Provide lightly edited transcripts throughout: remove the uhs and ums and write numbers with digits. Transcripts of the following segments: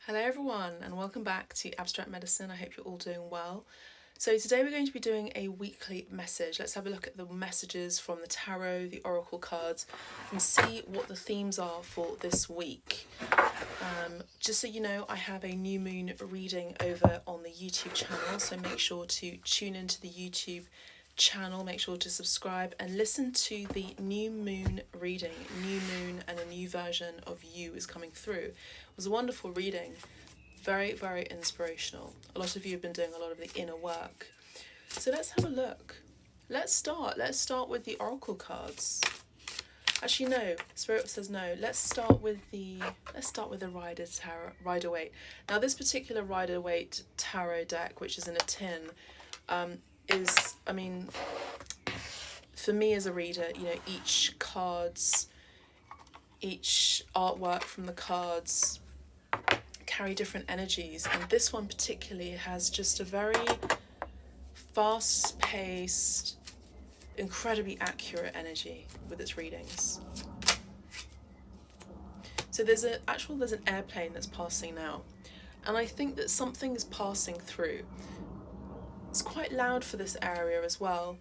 Hello everyone and welcome back to Abstract Medicine. I hope you're all doing well. So today we're going to be doing a weekly message. Let's have a look at the messages from the tarot, the oracle cards, and see what the themes are for this week. Just so you know, I have a new moon reading over on the YouTube channel, so make sure to tune into the YouTube channel, make sure to subscribe and listen to the new moon reading. New moon and a new version of you is coming through. It was a wonderful reading, very, very inspirational. A lot of you have been doing a lot of the inner work. So let's have a look. Let's start with the oracle cards. Actually, no. Spirit says no. Let's start with the Rider-Waite. Now, this particular Rider-Waite tarot deck, which is in a tin, is, I mean, for me as a reader, you know, each artwork from the cards carry different energies, and this one particularly has just a very fast-paced, incredibly accurate energy with its readings. So there's an airplane that's passing now, and I think that something is passing through. It's quite loud for this area as well.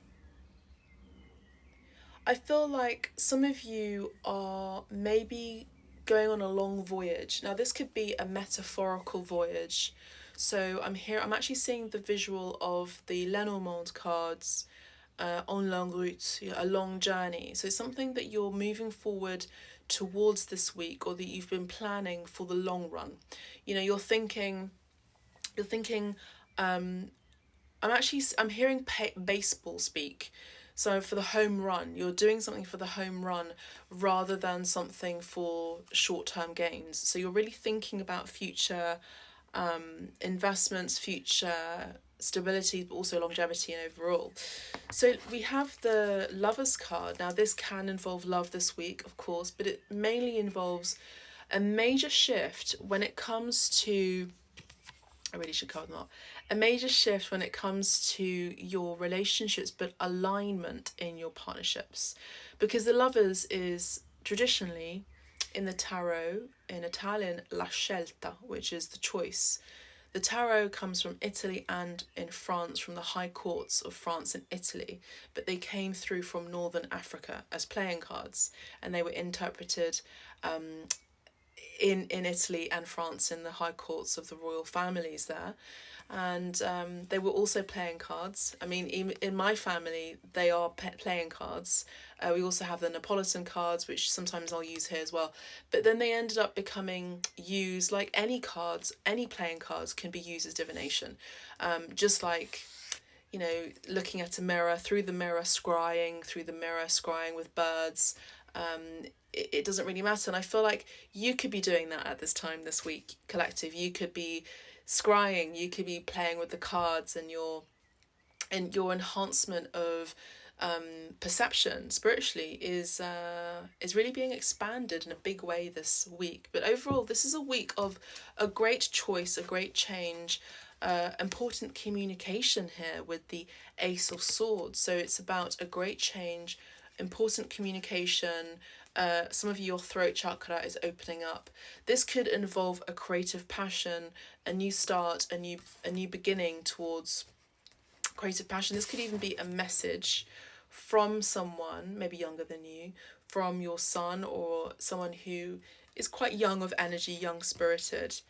I feel like some of you are maybe going on a long voyage. Now this could be a metaphorical voyage. So I'm actually seeing the visual of the Lenormand cards, en longue route, a long journey. So it's something that you're moving forward towards this week, or that you've been planning for the long run. You know, you're thinking, I'm hearing baseball speak. So for the home run, you're doing something for the home run rather than something for short-term gains. So you're really thinking about future investments, future stability, but also longevity and overall. So we have the Lovers card. Now this can involve love this week, of course, but it mainly involves a major shift when it comes to, I really should cover them up. A major shift when it comes to your relationships, but alignment in your partnerships. Because the Lovers is traditionally, in the tarot, in Italian, la scelta, which is the choice. The tarot comes from Italy and in France, from the high courts of France and Italy, but they came through from Northern Africa as playing cards, and they were interpreted in Italy and France in the high courts of the royal families there. And they were also playing cards. I mean, in my family, they are playing cards. We also have the Neapolitan cards, which sometimes I'll use here as well. But then they ended up becoming used, like any cards, any playing cards can be used as divination. Just like, you know, looking at a mirror, through the mirror scrying with birds. It doesn't really matter. And I feel like you could be doing that at this time this week, collective. You could be scrying, you could be playing with the cards, and your enhancement of perception spiritually is really being expanded in a big way this week. But overall, this is a week of a great choice, a great change, important communication here with the Ace of Swords. So it's about a great change, important communication. Some of you, your throat chakra is opening up. This could involve a creative passion, a new start, a new beginning towards creative passion. This could even be a message from someone maybe younger than you, from your son, or someone who is quite young of energy, young spirited,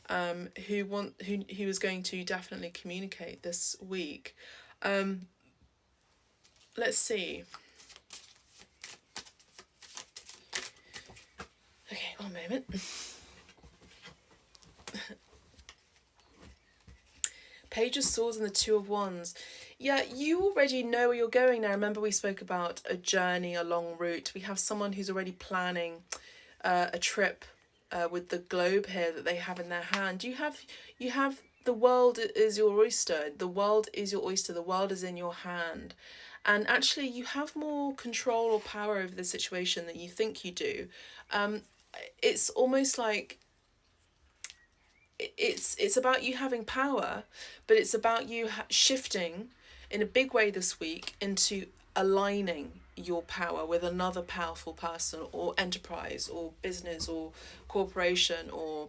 who is going to definitely communicate this week. Let's see. Okay, one moment. Page of Swords and the Two of Wands. Yeah, you already know where you're going now. Remember, we spoke about a journey, a long route. We have someone who's already planning a trip with the globe here that they have in their hand. You have the world is your oyster. The world is your oyster. The world is in your hand. And actually, you have more control or power over the situation than you think you do. It's almost like it's about you having power, but it's about you shifting in a big way this week into aligning your power with another powerful person or enterprise or business or corporation or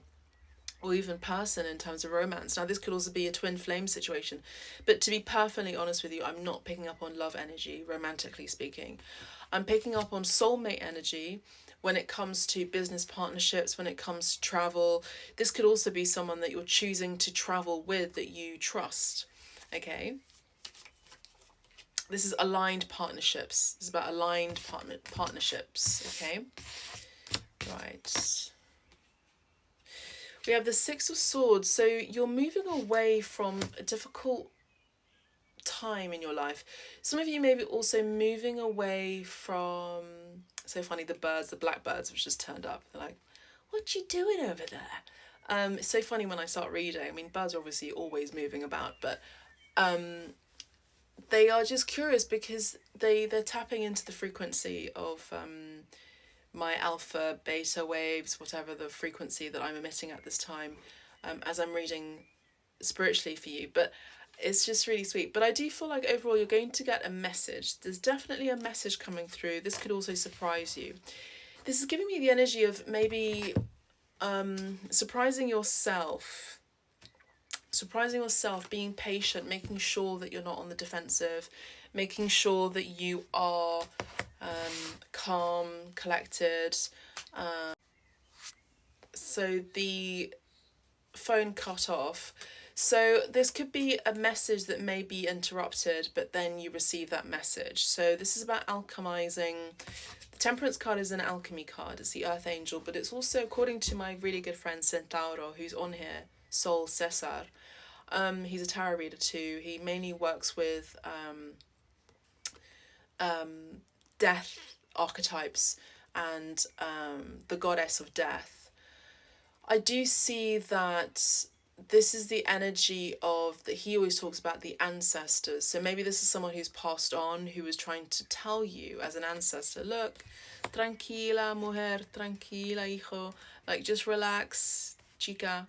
or even person in terms of romance. Now, this could also be a twin flame situation, but to be perfectly honest with you, I'm not picking up on love energy, romantically speaking. I'm picking up on soulmate energy when it comes to business partnerships, when it comes to travel. This could also be someone that you're choosing to travel with that you trust. Okay. This is aligned partnerships. This is about aligned partnerships. Okay. Right. We have the Six of Swords. So you're moving away from a difficult time in your life. Some of you may be also moving away from, so funny, the birds, the blackbirds which just turned up. They're like, what you doing over there? It's so funny when I start reading. I mean, birds are obviously always moving about, but they are just curious because they're tapping into the frequency of my alpha, beta waves, whatever the frequency that I'm emitting at this time, as I'm reading spiritually for you. But it's just really sweet. But I do feel like overall you're going to get a message. There's definitely a message coming through. This could also surprise you. This is giving me the energy of maybe surprising yourself, being patient, making sure that you're not on the defensive, making sure that you are calm, collected. So the phone cut off. So this could be a message that may be interrupted, but then you receive that message. So this is about alchemizing. The Temperance card is an alchemy card. It's the Earth Angel, but it's also, according to my really good friend Centauro, who's on here, Sol Cesar. He's a tarot reader too. He mainly works with death archetypes and the goddess of death. I do see that this is the energy of that he always talks about the ancestors. So maybe this is someone who's passed on, who is trying to tell you as an ancestor, look, tranquila mujer, tranquila hijo, like just relax, chica,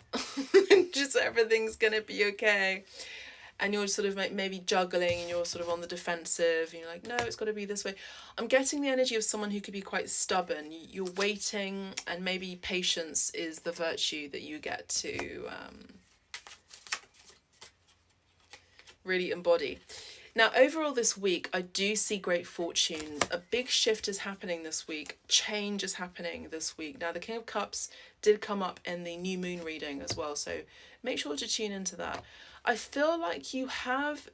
just everything's gonna be okay. And you're sort of maybe juggling and you're sort of on the defensive and you're like, no, it's got to be this way. I'm getting the energy of someone who could be quite stubborn. You're waiting, and maybe patience is the virtue that you get to really embody. Now, overall this week, I do see great fortune. A big shift is happening this week. Change is happening this week. Now, the King of Cups did come up in the new moon reading as well, so make sure to tune into that. I feel like you have,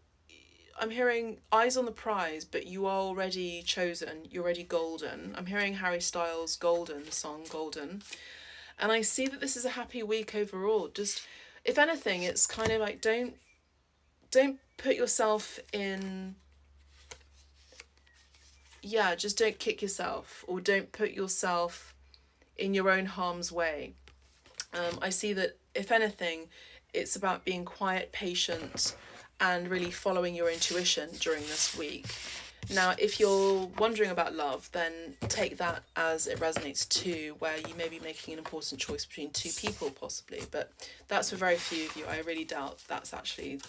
I'm hearing eyes on the prize, but you are already chosen. You're already golden. I'm hearing Harry Styles' Golden, the song Golden. And I see that this is a happy week overall. Just, if anything, it's kind of like, don't put yourself in, just don't kick yourself, or don't put yourself in your own harm's way. I see that, if anything, it's about being quiet, patient, and really following your intuition during this week. Now, if you're wondering about love, then take that as it resonates too, where you may be making an important choice between two people possibly, but that's for very few of you. I really doubt that's actually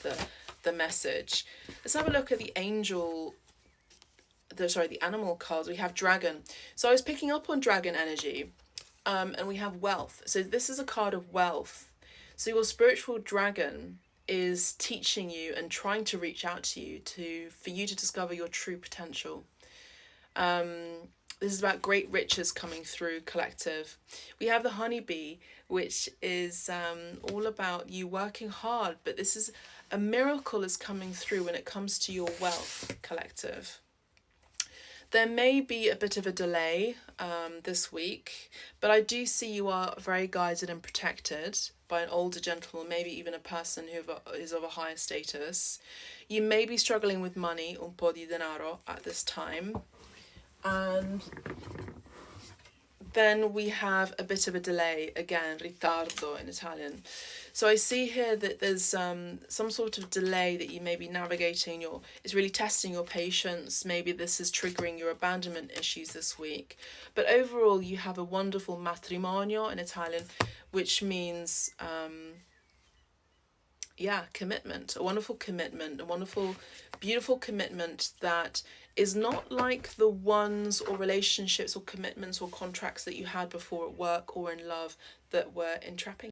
the message. Let's have a look at the angel, the animal cards. We have dragon. So I was picking up on dragon energy, and we have wealth. So this is a card of wealth. So your spiritual dragon is teaching you and trying to reach out to you for you to discover your true potential. This is about great riches coming through, collective. We have the honeybee, which is all about you working hard, but this is a miracle is coming through when it comes to your wealth, collective. There may be a bit of a delay this week, but I do see you are very guided and protected by an older gentleman, maybe even a person who is of a higher status. You may be struggling with money, un po' di denaro, at this time. And then we have a bit of a delay, again, ritardo in Italian. So I see here that there's some sort of delay that you may be navigating. It's really testing your patience. Maybe this is triggering your abandonment issues this week. But overall, you have a wonderful matrimonio in Italian, which means, commitment. A wonderful commitment, a wonderful, beautiful commitment that is not like the ones or relationships or commitments or contracts that you had before at work or in love that were entrapping